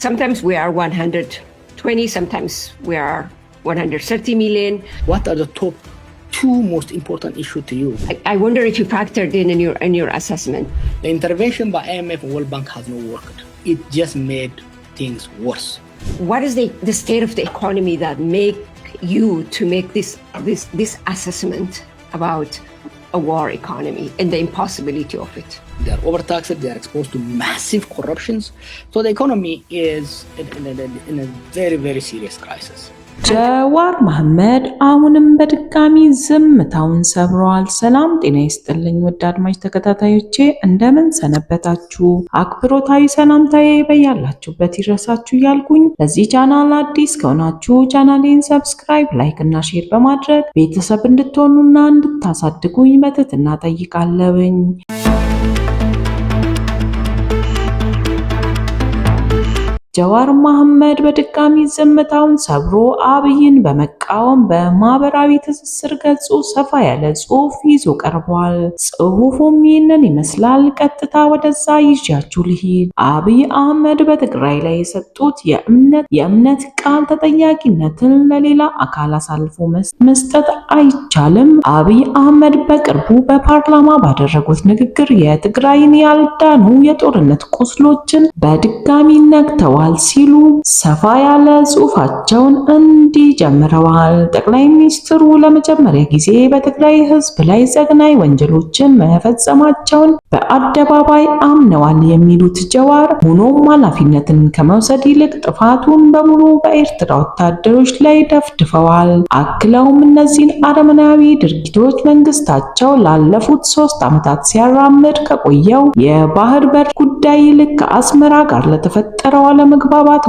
Sometimes we are 120, sometimes we are 130 million. What are the top two most important issues to you? I wonder if you factored in your assessment. The intervention by IMF and World Bank has not worked. It just made things worse. What is the state of the economy that make you to make this assessment about a war economy and the impossibility of it? They are overtaxed, they are exposed to massive corruptions. So the economy is in a very, very serious crisis. ጀዋር መሐመድ አሁንም በድጋሚ ዝምታውን ሰብሯል። ሰላም ጤና ይስጥልኝ ውድ አድማጭ ተከታታዮቼ እንደምን ሰነበታችሁ? አክብሮታዊ ሰላምታዬ በያላችሁበት ይድረሳችሁ እያልኩኝ ለዚህ ቻናል አዲስ ከሆናችሁ ቻናሌን ሰብስክራይብ፣ ላይክ እና ሼር በማድረግ ቤተሰብ እንድትሆኑና እንድታሳድጉኝ በትህትና ጠይቃለሁኝ። ጀዋር መሐመድ በድጋሚ ዝምታውን ሰብሮ አብይን በመቃወም በማህበራዊ ትስስር ገጹ ሰፋ ያለ ጽሑፍ ይዞ ቀርቧል። ጽሑፉም ይህንን ይመስላል። ቀጥታ ወደዛ ይዣችሁ ልሂድ። አብይ አህመድ በትግራይ ላይ የሰጡት የእምነት ቃል ተጠያቂነትን ለሌላ አካል አሳልፎ መስጠት አይቻልም። አብይ አህመድ በቅርቡ በፓርላማ ባደረጉት ንግግር የትግራይን ያልዳኑ የጦርነት ቁስሎችን በድጋሚ ነክተዋል ሲሉ ሰፋ ያለ ጽሑፋቸውን እንዲህ ጀምረዋል። ጠቅላይ ሚኒስትሩ ለመጀመሪያ ጊዜ በትግራይ ሕዝብ ላይ ዘግናኝ ወንጀሎችን መፈጸማቸውን በአደባባይ አምነዋል የሚሉት ጀዋር ሆኖም ኃላፊነትን ከመውሰድ ይልቅ ጥፋቱን በሙሉ በኤርትራ ወታደሮች ላይ ደፍድፈዋል። አክለውም እነዚህን አረመናዊ ድርጊቶች መንግስታቸው ላለፉት 3 ዓመታት ሲያራምድ ከቆየው የባህር በር ጉዳይ ይልቅ ከአስመራ ጋር ለተፈጠረው አለመግባባት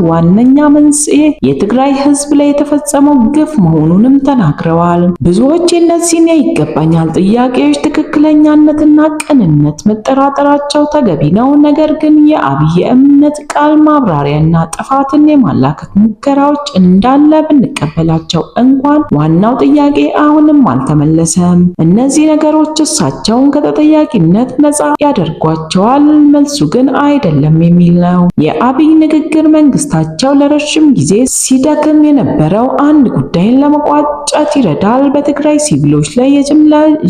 ዋነኛ መንስኤ የትግራይ ህዝብ ላይ የተፈጸመው ግፍ መሆኑንም ተናግረዋል። ብዙዎች የእነዚህን የይገባኛል ጥያቄዎች ትክክለኛነትና ቅንነት መጠራጠራቸው ተገቢ ነው። ነገር ግን የአብይ እምነት ቃል ማብራሪያና ጥፋትን የማላከክ ሙከራዎች እንዳለ ብንቀበላቸው እንኳን ዋናው ጥያቄ አሁንም አልተመለሰም። እነዚህ ነገሮች እሳቸውን ከተጠያቂነት ነፃ ያደርጓቸዋል? መልሱ ግን አይደለም የሚል ነው። የአብይ ንግግር መንግስታቸው ለረጅም ጊዜ ሲደክም የነበረው አንድ ጉዳይን ለመቋጨት ይረዳል። በትግራይ ሲቪሎች ላይ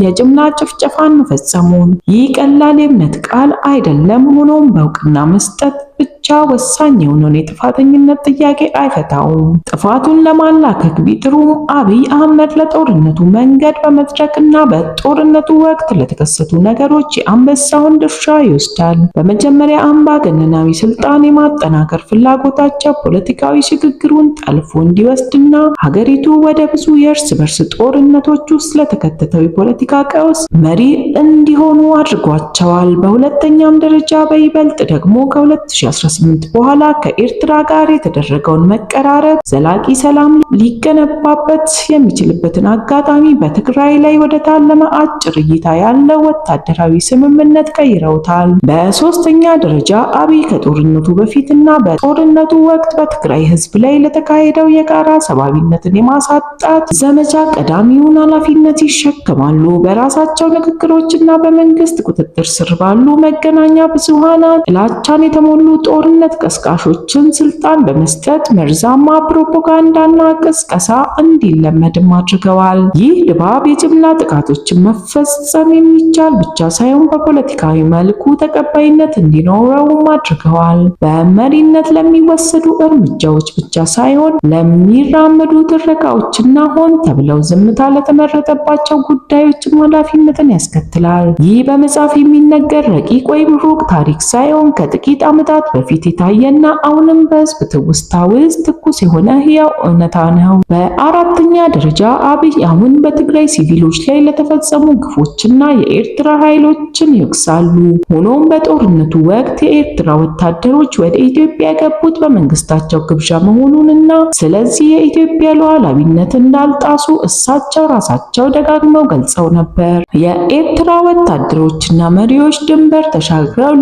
የጅምላ ጭፍጨፋን መፈጸሙን። ይህ ቀላል የእምነት ቃል አይደለም። ሆኖም በእውቅና መስጠት ብቻ ወሳኝ የሆነውን የጥፋተኝነት ጥያቄ አይፈታውም። ጥፋቱን ለማላከክ ቢጥሩም አብይ አህመድ ለጦርነቱ መንገድ በመድረክና በጦርነቱ ወቅት ለተከሰቱ ነገሮች የአንበሳውን ድርሻ ይወስዳል። በመጀመሪያ አምባገነናዊ ስልጣን የማጠናከር ፍላጎታቸው ፖለቲካዊ ሽግግሩን ጠልፎ እንዲወስድና ሀገሪቱ ወደ ብዙ የእርስ በርስ ጦርነቶች ውስጥ ለተከተተው የፖለቲካ ቀውስ መሪ እንዲሆኑ አድርጓቸዋል። በሁለተኛም ደረጃ በይበልጥ ደግሞ ከ2018 በኋላ ከኤርትራ ጋር የተደረገውን መቀራረብ ዘላቂ ሰላም ሊገነባበት የሚችልበትን አጋጣሚ በትግራይ ላይ ወደ ታለመ አጭር እይታ ያለው ወታደራዊ ስምምነት ቀይረውታል። በሶስተኛ ደረጃ አብይ ከጦርነቱ በፊትና በጦርነቱ ወቅት በትግራይ ህዝብ ላይ ለተካሄደው የጋራ ሰብአዊነትን የማሳጣት ዘመቻ ቀዳሚውን ኃላፊነት ይሸከማሉ። በራሳቸው ንግግሮችና በመንግስት ቁጥጥር ስር ባሉ መገናኛ ብዙሃናት ጥላቻን የተሞሉ ጦርነት ቀስቃሾችን ስልጣን በመስጠት መርዛማ ፕሮፓጋንዳና ቅስቀሳ እንዲለመድም አድርገዋል። ይህ ድባብ የጅምላ ጥቃቶችን መፈጸም የሚቻል ብቻ ሳይሆን በፖለቲካዊ መልኩ ተቀባይነት እንዲኖረውም አድርገዋል። በመሪነት ለሚወሰዱ እርምጃዎች ብቻ ሳይሆን ለሚራመዱ ትረካዎችና ሆን ተብለው ዝምታ ለተመረጠባቸው ጉዳዮችም ኃላፊነትን ያስከትላል። ይህ በመጽሐፍ የሚነገር ረቂቅ ወይም ሩቅ ታሪክ ሳይሆን ከጥቂት ዓመታት በፊት የታየና አሁንም በህዝብ ትውስታ ውስጥ ትኩስ የሆነ ህያው እውነታ ነው። በአራተኛ ደረጃ አብይ አሁን በትግራይ ሲቪሎች ላይ ለተፈጸሙ ግፎችና የኤርትራ ኃይሎችን ይወቅሳሉ። ሆኖም በጦርነቱ ወቅት የኤርትራ ወታደሮች ወደ ኢትዮጵያ የገቡት በመንግስታቸው ግብዣ መሆኑንና ስለዚህ የኢትዮጵያ ሉዓላዊነት እንዳልጣሱ እሳቸው ራሳቸው ደጋግመው ገልጸው ነበር። የኤርትራ ወታደሮችና መሪዎች ድንበር ተሻግረው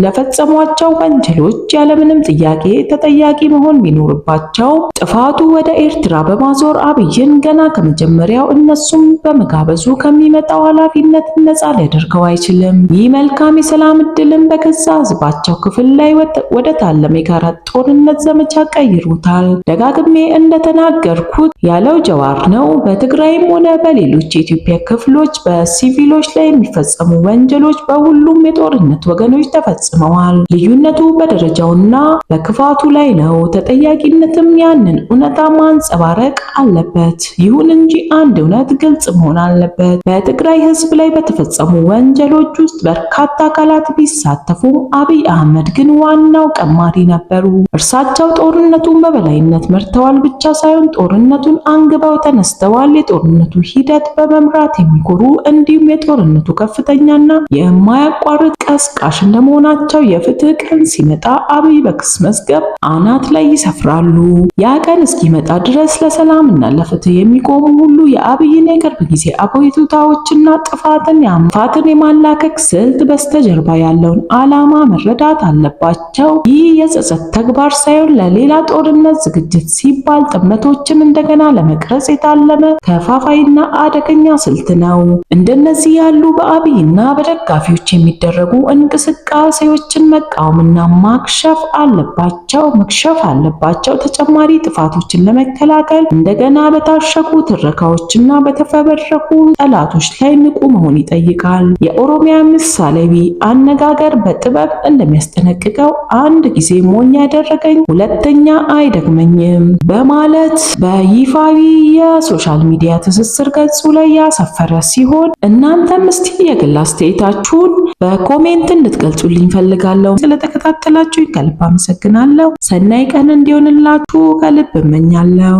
ለፈጸሟቸው ወንጀሎች ያለምንም ጥያቄ ተጠያቂ መሆን ቢኖርባቸው ጥፋቱ ወደ ኤርትራ በማዞር አብይን ገና ከመጀመሪያው እነሱም በመጋበዙ ከሚመጣው ኃላፊነት ነፃ ሊያደርገው አይችልም። ይህ መልካም የሰላም እድልን በገዛ ህዝባቸው ክፍል ላይ ወደ ታለመ የጋራ ጦርነት ዘመቻ ቀይሩታል። ደጋግሜ እንደተናገርኩት ያለው ጀዋር ነው። በትግራይም ሆነ በሌሎች የኢትዮጵያ ክፍሎች በሲቪሎች ላይ የሚፈጸሙ ወንጀሎች በሁሉም የጦርነት ወገኖች ተፈጽመዋል። ልዩነቱ በደረጃውና በክፋቱ ላይ ነው። ተጠያቂነትም ያንን እውነታ ማንጸባረቅ አለበት። ይሁን እንጂ አንድ እውነት ግልጽ መሆን አለበት። በትግራይ ህዝብ ላይ በተፈጸሙ ወንጀሎች ውስጥ በርካታ አካላት ቢሳተፉም አብይ አህመድ ግን ዋናው ቀማሪ ነበሩ። እርሳቸው ጦርነቱን በበላይነት መርተዋል ብቻ ሳይሆን ጦርነቱን አንግበው ተነስተዋል። የጦርነቱ ሂደት በመምራት የሚኮሩ እንዲሁም የጦርነቱ ከፍተኛና የማያቋርጥ ቀስቃሽ እንደመሆናቸው የፍትህ ቀን ሲመጣ አብይ በክስ መዝገብ አናት ላይ ይሰፍራሉ። ያ ቀን እስኪመጣ ድረስ ለሰላምና ለፍትህ የሚቆሙ ሁሉ የአብይን የቅርብ ጊዜ አቤቱታዎችና ጥፋትን የማላከክ ስልት በስተጀርባ ያለውን ዓላማ መረዳት አለባቸው። ይህ የጸጸት ተግባር ሳይሆን ለሌላ ጦርነት ዝግጅት ሲባል ጥምረቶችን እንደገና ለመቅረጽ የታለመ ከፋፋይና አደገኛ ስልት ነው። እንደነዚህ ያሉ በአብይና በደጋፊዎች የሚደረጉ እንቅስቃሴዎችን መቃወምና መክሸፍ አለባቸው። ተጨማሪ ጥፋቶችን ለመከላከል እንደገና በታሸጉ ትረካዎችና በተፈበረኩ ጠላቶች ላይ ንቁ መሆን ይጠይቃል። የኦሮሚያ ምሳሌያዊ አነጋገር በጥበብ እንደሚያስጠነቅቀው አንድ ጊዜ ሞኝ ያደረገኝ ሁለተኛ አይደግመኝም በማለት በይፋዊ የሶሻል ሚዲያ ትስስር ገጹ ላይ ያሰፈረ ሲሆን እናንተም እስቲ የግል አስተያየታችሁን በኮሜንት እንድትገልጹልኝ ፈልጋለሁ። ስለተከታተላችሁኝ ከልብ አመሰግናለሁ። ሰናይ ቀን እንዲሆንላችሁ ከልብ እመኛለሁ።